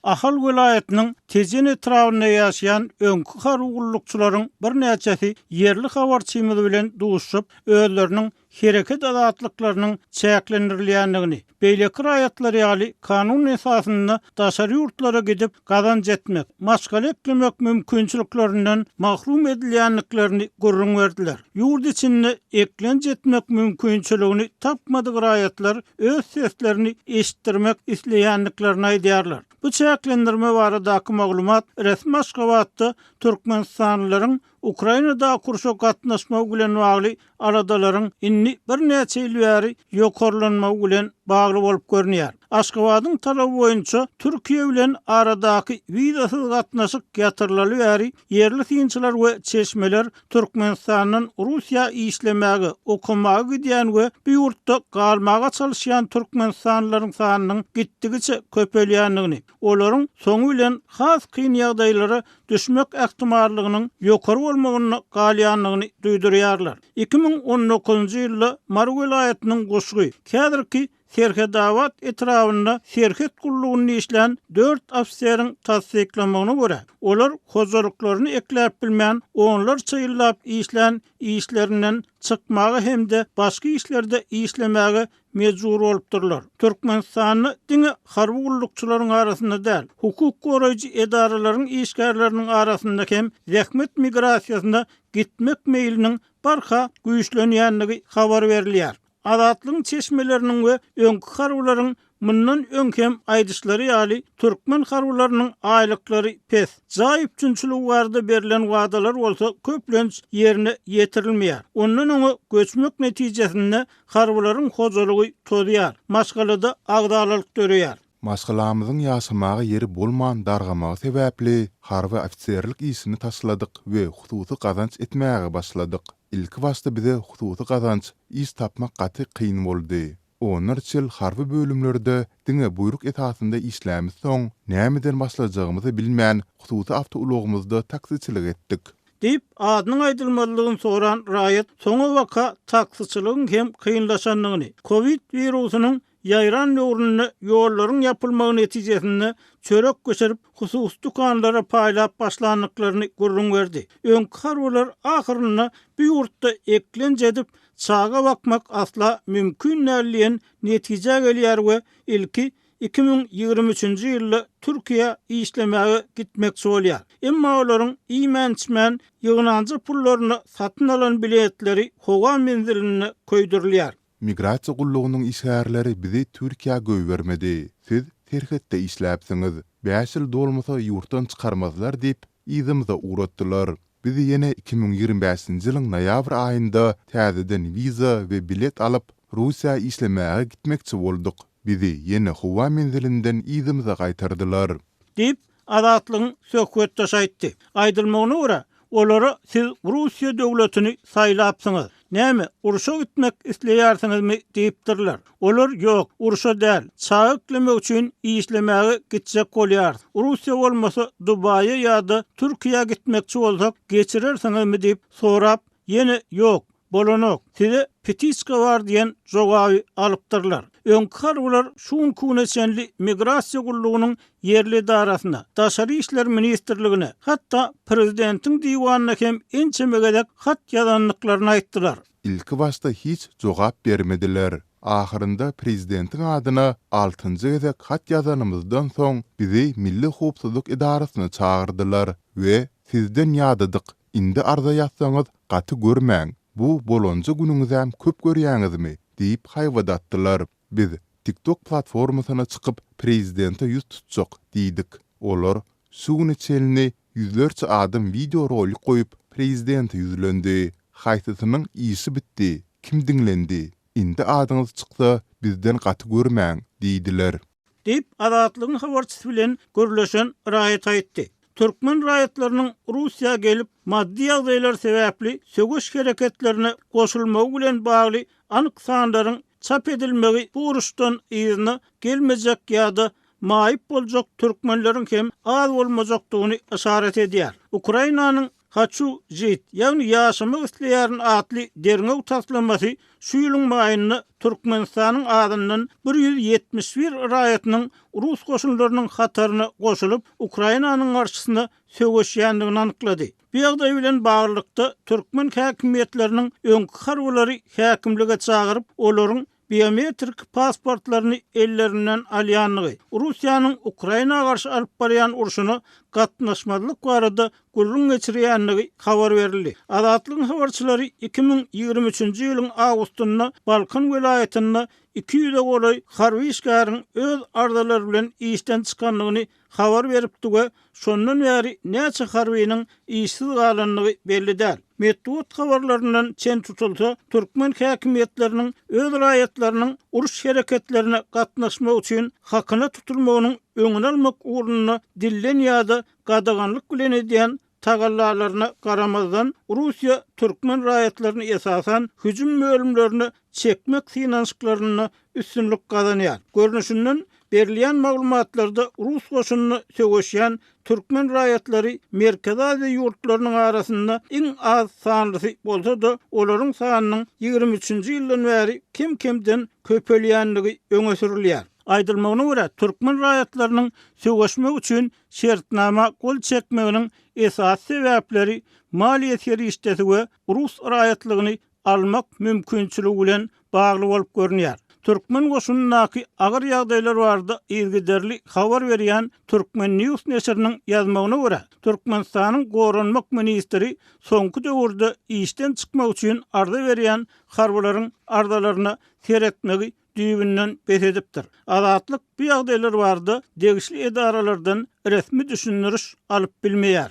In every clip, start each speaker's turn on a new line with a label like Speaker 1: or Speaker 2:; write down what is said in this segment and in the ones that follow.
Speaker 1: Ahal vilayetinin Tezen etrafında yaşayan önkü harugulukçuların bir näçesi yerli habarçymyzy bilen duşup özleriniň hereket adatlyklarynyň çäklendirilýändigini, beýleki raýatlar ýaly kanun esasynda daşary ýurtlara gidip gazanç etmek, maşgal eklemek mümkinçiliklerinden mahrum edilýänliklerini gurrun berdiler. Ýurt içinde eklenç etmek mümkinçiligini tapmadyk raýatlar öz seslerini eşitdirmek isleýänliklerini aýdýarlar. Bu çäklendirme baradaky maglumat resmi Aşgabatda Türkmenistanlylaryň Ukrainada kurşa gatnaşmagy bilen bagly aradalaryň inni bir näçe ýyl bäri ýokarlanmagy bilen bagly bolup görnýär. Aşgabatyň talaby boýunça Türkiýe bilen aradaky wizasyz gatnaşyk ýatyrlaly bäri yerli synçylar we çeşmeler Türkmenistanyň Russiýa işlemäge, okumagy gidýän we bu ýurtda galmaga çalışýan Türkmenistanlylaryň sanynyň gitdigiçe köpelýändigini, olaryň soňu bilen has kyn ýagdaýlara düşmek ähtimallygynyň ýokary bolmagyny galýanlygyny duýdurýarlar. 2019-njy ýylda Mar vilayatynyň goşgy kädirki Serhedawat etrafında serhet kullugyny işlän 4 afiseriň tasdiklamagyna görä, olar hojalyklaryny ekläp bilmän, onlarça ýyllap işlän işlerinden çykmagy hemde başga işlerde işlemäge mejbur bolupdyrlar. Türkmenistanyň diňe harby gullukçylaryň arasynda däl, hukuk goraýjy edaralaryň işgärleriniň arasynda hem zähmet migrasiýasynda gitmek meýliniň barha güýçlenýändigi habar berilýär. Adatlyň çeşmeleriniň we öňkü harbylaryň mundan öňkem aýdyşlary ýaly türkmen harbylarynyň aýlyklary pes, jaýyp üçinçilik barada berilen wadalar bolsa köplenç ýerine ýetirilmeýär. Ondan öňe göçmek netijesinde harbylaryň hojalygy todýar, maşgalada agdalalyk döreýär.
Speaker 2: Maşgalamyzyň ýaşamagy ýeri bolman dargamagy sebäpli harby ofitserlik isini tasladyk we hususy gazanç etmäge başladyk. İlk wagtda bize hususy gazanç is tapmak gaty kyn boldy. Onlar çel harby bölümlerde diňe buyruk etasynda işlämis soň nämeden başlajagymyzy bilmän hususy awtoulogymyzda taksiçilik etdik.
Speaker 1: Dip adynyň aýdylmalygyny soran raýat soňa waka taksiçiligiň hem kynlaşanlygyny, Covid virusynyň ýayran ýoruny ýollaryň ýapylmagy netijesinde çörek göçerip hususy dukanlara paýlap başlandyklaryny gurrun berdi. Öňkü harbylar ahyrynda bu ýurtda eklenç edip çaga bakmak asla mümkin näliýen netije gelýär we ilki 2023-nji ýylda Türkiýe işlemäge gitmekçi bolýar. Emma olaryň iýmençmen ýygnanjy pullaryny satyn alan biletleri howa menziline köýdürilýär.
Speaker 2: Migrasiýa gullugynyň işgärleri bizi Türkiýe göýbermedi. Siz terhetde işläpsiňiz. 5 ýyl dolmasa ýurtdan çykarmazlar diýip ýzymyza uğratdylar. Bizi ýene 2025-nji ýylyň noýabr aýynda täzeden wiza we bilet alyp Russiýa işlemäge gitmekçi bolduk. Bizi ýene howa menzilinden ýzymyza gaýtardylar.
Speaker 1: Dip adatlygyň söhbetdaş aýtdy. Aýdylmagyna görä, olara siz Russiýa döwletini saýlapsyňyz. Näme, uruşa gitmek isleýärsiňizmi diýipdirler. Olar ýok, uruşa däl, çağa eklemek üçin işlemäge gitjek bolýar. Russiýa bolmasa Dubaýa ýa-da Türkiýe gitmekçi bolsak geçirersiňizmi diýip sorap, ýene ýok, bolanok. Size petiçka bar diýen jogaby alypdyrlar. Öňkü harbylar şuňkuneçenli migrasiýa gullugynyň yerli darasyna, Daşary işler ministrligine, hatda prezidentiň diwanyna hem ençemegedek hat ýazanlyklaryny aýtdylar.
Speaker 2: İlki başta hiç jogap bermediler. Ahyrynda prezidentiň adyna 6-njy gezek hat ýazanymyzdan soň bizi Milli Howpsuzlyk Idarasyna çağırdylar we sizden ýadydyk. Indi arza ýatsaňyz gaty görmäň. Bu bolonja günüňizem köp görýäňizmi diýip haýwadatdylar. Biz TikTok platformasyna çykyp prezidente ýüz tutjak diýdik. Olar şuny çelini ýüzlerçe adam video rolik goýup prezidente ýüzlendi. Haýsysynyň işi bitdi. Kim diňlendi? Indi adyňyz çyksa bizden gaty görmäň diýdiler.
Speaker 1: Dip adatlygyň habarçysy bilen görüleşen raýat aýtdy. Türkmen raýatlarynyň Russiýa gelip maddi ýagdaýlar sebäpli sögüş hereketlerine goşulmagy bilen bagly anyk sanlaryň çap edilmegi bu uruşdan ýygyna gelmejek ýa-da maýyp boljak türkmenleriň hem az bolmajakdygyny işaret edýär. Ukrainanyň haçu jit ýagny ýaşamak isleýärin atly derňe taslanmasy şu ýylyň maýyny Türkmenistanyň adından 171 raýatynyň Rus goşunlarynyň hataryna goşulyp Ukrainanyň garşysyna söwüşýändigini anyklady. Bu ýagdaý bilen baglykda türkmen häkimetleriniň öňkü harwlary häkimlige çagyryp olaryň biometrik pasportlaryny ellerinden alýanlygy, Russiýanyň Ukraina garşy alyp barýan urşuny gatnaşmadyk barada gurrun geçirýänligi habar berildi. Azatlygyň habarçylary 2023-nji ýylyň awgustynda Balkan welaýatyna 200 golay harby işgäriň öz ardalary bilen işden çykanlygyny habar beripdi we şondan bäri näçe harbynyň işsiz galanlygy belli däl. Medeniýet habarlaryndan çen tutulsa, türkmen häkimetleriniň öz raýatlarynyň uruş hereketlerine gatnaşmak üçin hakyna tutulmagynyň öňüni almak uğruna dillen ýa-da gadaganlyk bilen edýän tagallalaryna garamazdan Russiýa türkmen raýatlaryny esasan hüjüm bölümlerini çekmek finansyklaryna üstünlük gazanýar. Görnüşinden berilýän maglumatlarda Rus goşunyny söwüşýän türkmen raýatlary Merkez Aziýa ýurtlarynyň arasynda iň az sanlysy bolsa-da olaryň sanynyň 23-nji ýyldan bäri kim-kimden köpelýänligi öňe sürilýär. Aýdylmagyna görä, türkmen raýatlarynyň söwüşmek üçin şertnama gol çekmeginiň esas sebäpleri maliýet işdesi we Rus raýatlygyny almak mümkinçiligi bilen bagly bolup görünýär. Türkmen goşunynaky agyr ýagdaýlar barda ilgiderli habar berýän Türkmen News neşriniň ýazmagyna görä, Türkmenistanyň goranmak ministri soňky döwürde işden çykmak üçin arda berýän harbalaryň ardalaryna seretmegi düýbünden besedipdir. Azatlyk bu ýagdaýlar barda degişli edaralardan resmi düşündiriş alyp bilmeýär.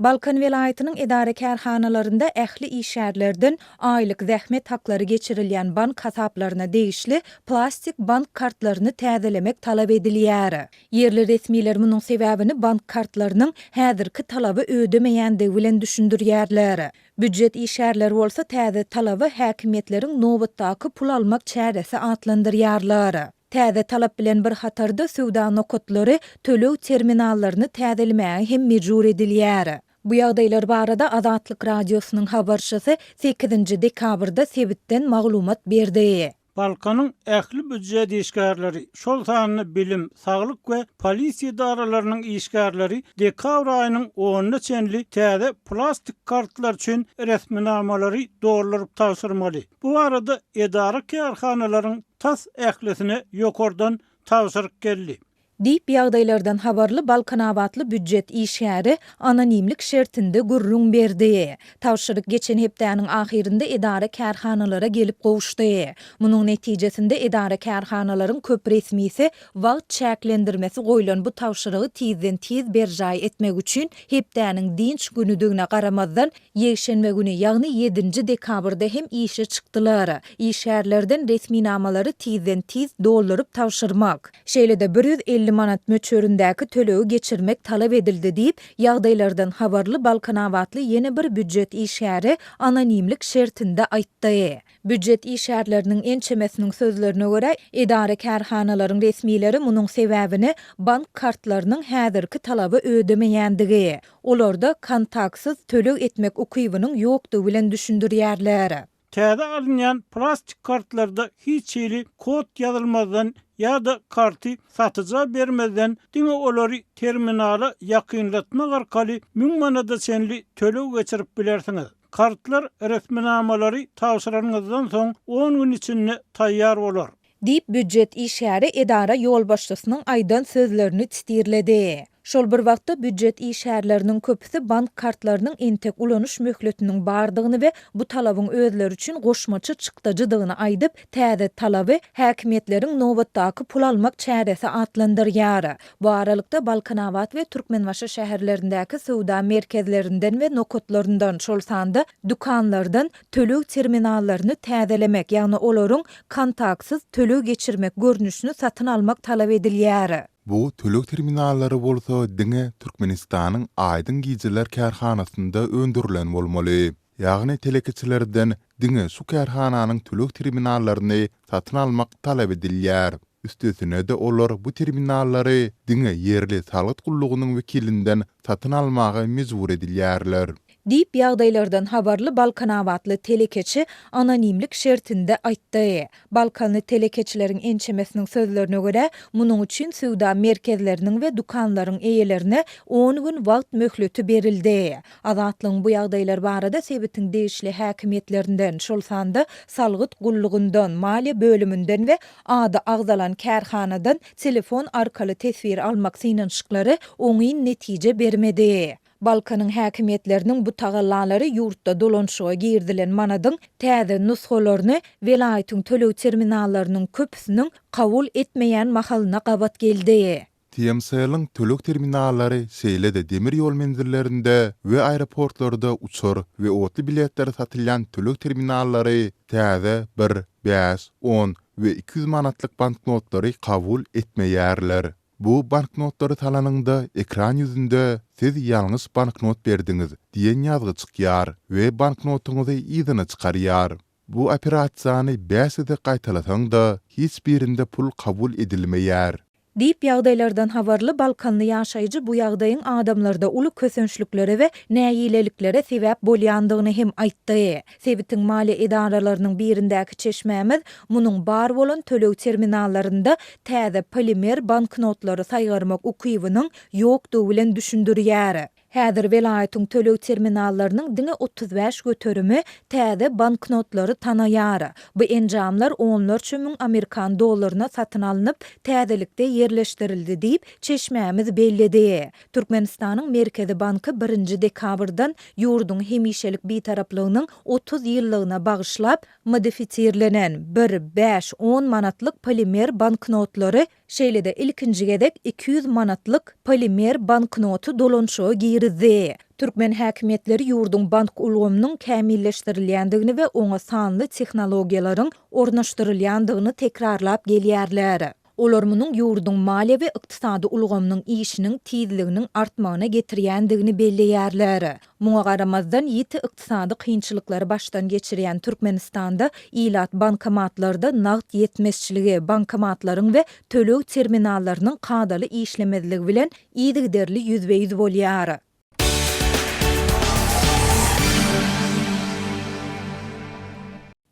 Speaker 3: Balkan welaýatynyň edara kärhanalarynda ähli işärlerden aýlyk zähmet haklary geçirilýän bank hasaplaryna degişli plastik bank kartlaryny täzelemek talap edilýär. Yerli resmiler munyň sebäbini bank kartlarynyň häzirki talaby ödemeýändigi bilen düşündirýärler. Büdjet işärleri bolsa täze talaby häkimetleriň nobatdaky pul almak çäresi atlandyrýarlar. Täze talap bilen bir hatarda sowda nokotlary tölew terminallaryny täzelemäge hem mejbur edilýär. Bu ýagdaýlar barada Azatlyk radiosynyň habarçysy 8-nji dekabrda sebitden maglumat berdi.
Speaker 1: Balkanyň ähli büdjet işgärleri, şol sanyny bilim, saglyk we polisiýa daralarynyň işgärleri dekabr aýynyň 10-na çenli täze plastik kartlar üçin resminamalary dolaryp tapşyrmaly. Bu arada edara kärhanalaryň tas ählisine ýokardan tapşyryk geldi.
Speaker 3: Diýip ýagdaýlardan habarly Balkan awatly büdjet işgäri anonimlik şertinde gurrun berdi. Tapşyryk geçen hepdäniň ahirinde edara kärhanalara gelip gowuşdy. Munyň netijesinde edara kärhanalaryň köp resmisi wagt çäklendirmesi goýulan bu tapşyrygy tizden tiz berjaý etmek üçin hepdäniň dinç günüdügine garamazdan ýekşenme güni ýagny 7-nji dekabrda hem işe çykdylar. İşgärlerden resminamalary tizden tiz dolduryp tapşyrmak. Şeýle-de 150 manat möçöründäki tölewi geçirmek talap edildi diýip ýagdaýlardan habarly Balkan awatly ýene bir büdjet işgäri anonimlik şertinde aýtdy. Büdjet işgärleriniň ençemesiniň sözlerine görä, edara kärhanalaryň resmileri munyň sebäbini bank kartlarynyň häzirki talaby ödemeýändigi, olarda kontaktsyz tölew etmek ukybynyň ýokdugy bilen düşündirýärler.
Speaker 1: Täze alınýan plastik kartlarda hiç ýyly kod ýazylmazdan ýa-da karty satyja bermezden diňe olary terminala ýakynlatmak arkaly 1000 manada çenli tölew geçirip bilersiňiz. Kartlar resminamalary tapşyranyňyzdan soň 10 gün içinde taýýar bolar.
Speaker 3: Diýip büdjet işgäri edara ýol başçysynyň aýdan sözlerini tistirledi. Şol bir wagtda büdjet işgärleriniň köpüsi bank kartlarynyň entek ulanyş möhletiniň bardygyny we bu talabyň özleri üçin goşmaçy çykdyjydygyny aýdyp, täze talaby häkimetleriň nobatdaky pul almak çäresi atlandyrýar. Bu aralykda Balkan awat we Türkmenbaşy şäherlerindäki sowda merkezlerinden we nokotlaryndan şol sanda dukanlardan tölew terminallaryny täzelemek, ýagny olaryň kontaktsyz tölew geçirmek görnüşini satyn almak talap edilýär.
Speaker 2: Bu tölew terminallary bolsa diňe Türkmenistanyň Aýdyn gijiler kärhanasynda öndürilen bolmaly. Ýagny telekeçilerden diňe şu kärhananyň tölew terminallaryny satyn almak talap edilýär. Üstesine de olar bu terminallary diňe yerli salyk gullugynyň wekilinden satyn almagy mejbur edilýärler.
Speaker 3: Diýip ýagdaýlardan habarly Balkan awatly telekeçi anonimlik şertinde aýtdy. Balkanly telekeçileriň ençemesiniň sözlerine görä, munyň üçin suwda merkezleriniň we dukanlaryň eýelerine 10 gün wagt möhleti berildi. Azatlygyň bu ýagdaýlar barada sebetiň değişli häkimetlerinden, şolsanda salgyt gullugundan, maliýe bölümünden we ady agzalan kärhanadan telefon arkaly tesbir almak synanşyklary oňyn netije bermedi. Balkanyň häkimetleriniň bu tagallalary ýurtda dolanşyga girdilen manadyň täze nuskalaryny welaýatyň tölew terminallarynyň köpüsiniň kabul etmeýän mahalyna gabat geldi.
Speaker 2: TMS'lyň tölük terminallary şeýle-de demir ýol menzillerinde we aeroportlarda uçur we otly biletler satylýan tölük terminallary täze 1, 5, 10 we 200 manatlyk banknotlary kabul etmeýärler. Bu banknotlary talanynda ekran ýüzünde siz ýalňyş banknot berdiňiz diýen ýazgy çykýar we banknotuňyzy ýygyna çykarýar. Bu operasiýany bäside gaýtalasaň da hiç birinde pul kabul edilmeýär.
Speaker 3: Diýip ýagdaýlardan habarly Balkanly ýaşaýjy bu ýagdaýyň adamlarda uly kösençliklere we näýileliklere sebäp bolýandygyny hem aýtdy. Sebitiň maliýe edaralarynyň birindäki çeşmämiz munyň bar bolan tölew terminallarynda täze polimer banknotlary saýgarmak ukybynyň ýokdugy bilen düşündirýär. Häzir welaýatyň tölew terminallarynyň diňe 35 göterimi täze banknotlary tanaýar. Bu enjamlar 14 ming Amerikan dollaryna satyn alınıp täzelikde yerleşdirildi diýip çeşmämiz belledi. Türkmenistanyň Merkezi Banky 1 dekabrdan ýurduň hemişelik bitaraplygynyň 30 ýyllygyna bagyşlap modifisirlenen 1, 5, 10 manatlyk polimer banknotlary şeýle-de ilkinji gedek 200 manatlyk polimer banknotu dolanşyga girdi. Türkmen häkimetleri ýurduň bank ulgamynyň kämilleşdirilýändigini we oňa sanly tehnologiýalaryň ornaşdyrylýandygyny tekrarlap gelýärler. Olar munyň ýurduň maliýe we ykdysady ulgamynyň işiniň tizliginiň artmagyna getirýändigini belleýärler. Muňa garamazdan ýiti ykdysady kynçylyklary başdan geçirýän Türkmenistanda ilat bankomatlarda nagt ýetmezçiligi, bankomatlaryň we tölew terminallarynyň kadaly işlemezligi bilen ýygyderli ýüzbe-ýüz bolýar.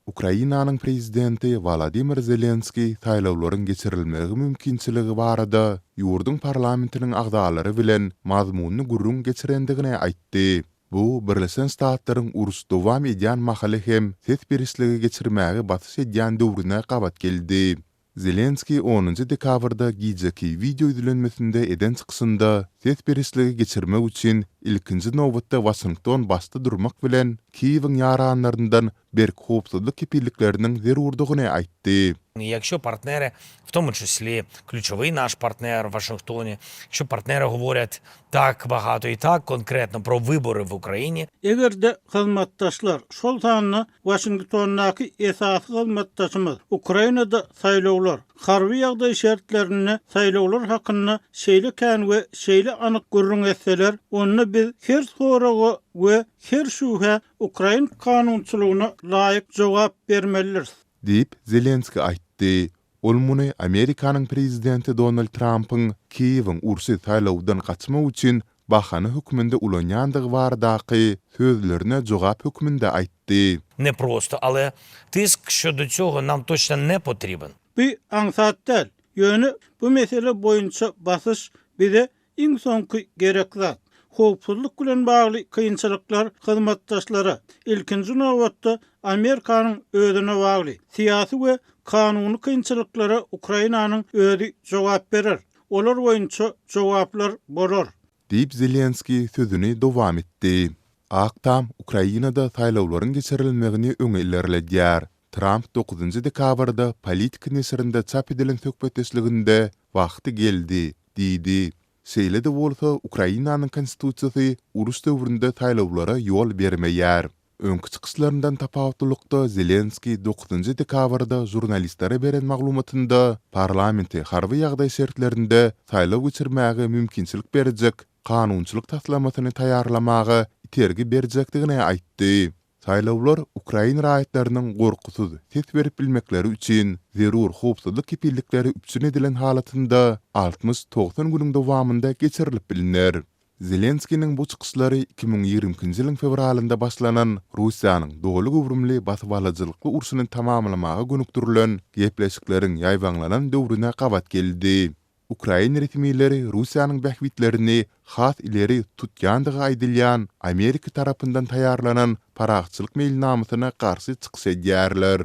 Speaker 2: Ukrainanyň prezidenti Volodymyr Zelenski saýlawlaryň geçirilmegi mümkinçiligi barada ýurduň parlamentiniň agdalary bilen mazmuny gurrun geçirendigine aýtdy. Bu Birleşen Ştatlaryň urus dowam edýän mahaly hem ses berişligi geçirmäge batys edýän döwrüne gabat geldi. Zelenski 10 dekabrda gijeki video izlenmesinde eden çykysynda ses berişligi geçirmek üçin ilkinji nowbatda Washington basta durmak bilen Kiýewiň ýaranlaryndan berk howpsuzlyk kepillikleriniň zerurdygyny aýtdy.
Speaker 4: Якщо партнери, в тому числі ключовий наш партнер в Вашингтоні, якщо партнери говорять так багато і так конкретно про вибори в Україні.
Speaker 1: Egerde hyzmatdaşlar şol sanyny Washingtondaky esasy hyzmatdaşymyz Ukrainada saýlawlar, harby ýagdaý şertlerini saýlawlar hakyny şeýle kän we şeýle anyk gurrun etseler, onu biz her soraga we her şuha Ukrain kanunçylygyna laýyk jogap bermeliyiz.
Speaker 2: Diýip Zelenski aýtdy. Ol muny Amerikanyň prezidenti Donald Trump'yň Kiýewiň ursy saýlawdan gaçmak üçin bahany hükmünde ulanýandygy baradaky sözlerine jogap hükmünde aýtdy.
Speaker 4: Не просто, але тиск щодо цього нам точно не потрібен.
Speaker 1: Bu aňsat däl. Ýöne bu mesele boýunça basyş bize iň soňky gerekzat. Howpsuzlyk bilen bagly kynçylyklar hyzmatdaşlara ilkinji nowatda Amerikanyň özüne bagly siýasy we kanuny kynçylyklara Ukrainanyň özü jogap berer. Olar boýunça jogaplar bolar.
Speaker 2: Diýip Zelenski sözüni dowam etdi. Aktam Ukrainada saýlawlaryň geçirilmegini öňe ilerledýär. Trump 9 dekabrda politika nesirinde çap edilen söhbetleşliginde wagty geldi, diýdi. Şeýle-de bolsa Ukrainanyň konstitusiýasy urus döwründe saýlawlara ýol bermeýär. Öňkü çykyslaryndan tapawutlykda Zelenski 9 dekabrda jurnalistlere beren maglumatynda parlamenti harby ýagdaý şertlerinde saýlaw geçirmäge mümkinçilik berjek kanunçylyk taslamatyny taýýarlamagy itergi berjekdigine aýtdy. Saýlawlar Ukraina raýatlarynyň gorkusuz ses berip bilmekleri üçin zerur howpsuzlyk kepillikleri üpsün edilen halatynda 60-90 günüň dowamında geçirilip bilinler. Zelenskiň bu çykyşlary 2020-nji ýylyň fevralynda başlanan Russiýanyň dogly gowrumly basyp alyjylykly urşuny tamamlamaga gönükdirilen gepleşikleriň ýaýbanlanan döwrüne gabat geldi. Ukraina resmiýetleri Russiýanyň bähwitlerini has ileri tutýandygy aýdylýan Amerika tarapyndan taýýarlanan paragçylyk mailnamasyna garşy çykyş edýärler.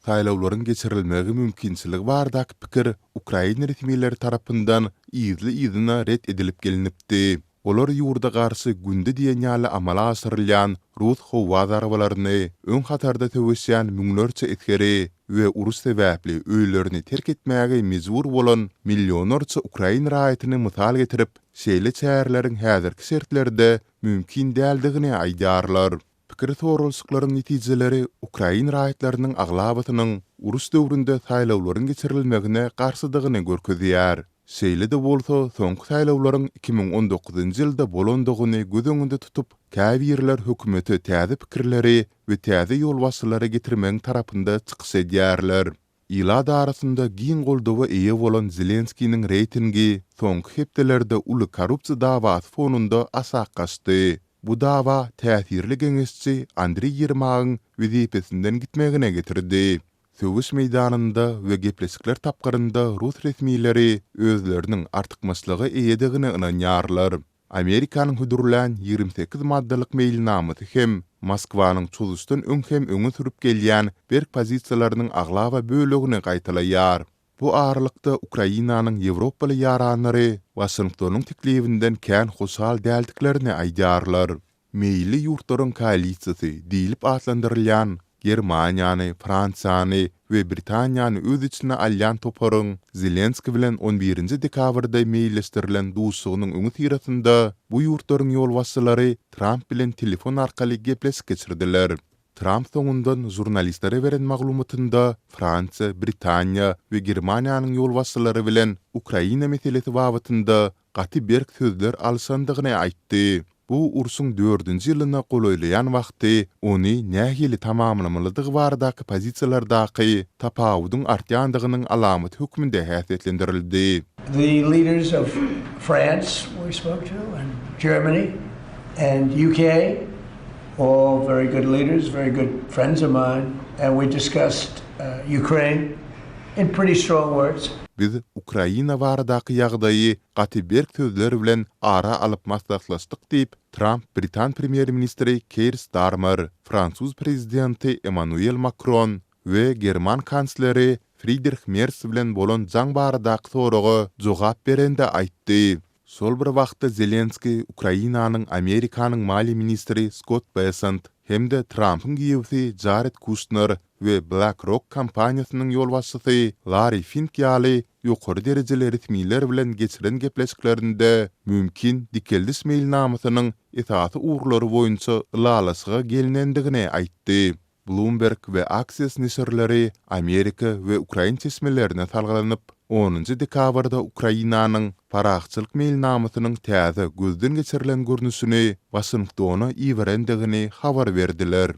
Speaker 2: Saýlawlaryň geçirilmegi mümkinçiligi bardak pikir Ukraina resmiýetleri tarapyndan izli-izine ret edilip gelinipdi. Olar ýurda garşy günde diýen ýaly amala asyrylýan Rus howa zarabalaryny öň hatarda töwüşýän müňlerçe etkeri we urus sebäpli öýlerini terk etmäge mezbur bolan millionlarça Ukraina raýatyny mysal getirip, şeýle çärleriň häzirki şertlerde mümkin däldigini aýdarlar. Pikir sorulşyklaryň netijeleri Ukraina raýatlarynyň aglabatynyň urus döwründe saýlawlaryň geçirilmegine garşydygyny görkezýär. Şeýle de bolsa, soňky saýlawlaryň 2019-njy ýylda bolandygyny göz öňünde tutup, käbir ýerler hökümeti täze pikirleri we täze ýolbaşçylary getirmeň tarapynda çykyş edýärler. Ýylar arasynda giň goldawa eýe bolan Zelenskiň reytingi soňky hepdelerde uly korrupsiýa dawasy fonunda asak gaçdy. Bu dawa täsirli geňeşçi Andriy Yermakyň wezipesinden gitmegine getirdi. Söwüş meýdanynda we gepleşikler tapgarynda Rus resmiýetleri özleriniň artykmaçlygy eýedigine ynanýarlar. Amerikanyň hudurlan 28 maddalyk mailnamasy hem Moskwanyň çözüşden öň hem öňe sürüp gelýän berk pozisiýalarynyň aglaba bölegini gaýtalaýar. Bu aralykda Ukrainanyň Ýewropaly ýaranlary Washingtonyň teklibinden kän hoşal däldiklerini aýdarlar. Meýli ýurtlaryň koalisiýasy diýilip atlandyrylýan Germaniýany, Fransiýany we Britaniýany öz içine alýan toparyň Zelenski bilen 11-nji dekabrda meýilleşdirilen duşugynyň öňü tirasynda bu ýurtlaryň ýolbaşçylary Trump bilen telefon arkaly gepleşik geçirdiler. Trump soňundan jurnalistlere beren maglumatynda Fransiýa, Britaniýa we Germaniýanyň ýolbaşçylary bilen Ukraina meselesi babatynda gaty berk sözler alşandygyny aýtdy. Bu ursun 4-nji ýylyna golaýlayan wagty ony nähili tamamlamalydygy bardaky pozisiýalardaky tapawudyň artýandygynyň alamaty hökmünde häsiýetlendirildi.
Speaker 5: The leaders of France we spoke to, and Germany, and UK, all very good leaders, very good friends of mine, and we discussed Ukraine in pretty strong words.
Speaker 2: Biz Ukraina baradaky ýagdaýy gaty berk sözler bilen ara alyp maslahatlaşdyk diýip Trump Britan premier ministri Keir Starmer, Fransuz prezidenti Emmanuel Macron we German kansleri Friedrich Merz bilen bolan jaň baradaky soragy jogap berende aýtdy. Sol bir wagtda Zelenski Ukrainanyň Amerikanyň mali ministri Scott Bessent hemde Trump'ın giyevsi Jared Kushner ve BlackRock kampaniýasynyň ýolbaşçysy Larry Fink ýaly ýokary derejeli resmiýetler bilen geçiren gepleşiklerinde mümkin dikeldiş mailnamasynyň esasy uğurlary boýunça lalaşyga gelinendigine aýtdy. Bloomberg ve Axios neşirleri Amerika ve Ukraina çeşmelerine salgylanyp 10-njy dekabrda Ukrainanyň paragçylyk mailnamasynyň täze gözden geçirilen görnüşini Washingtona iýerendigini habar berdiler.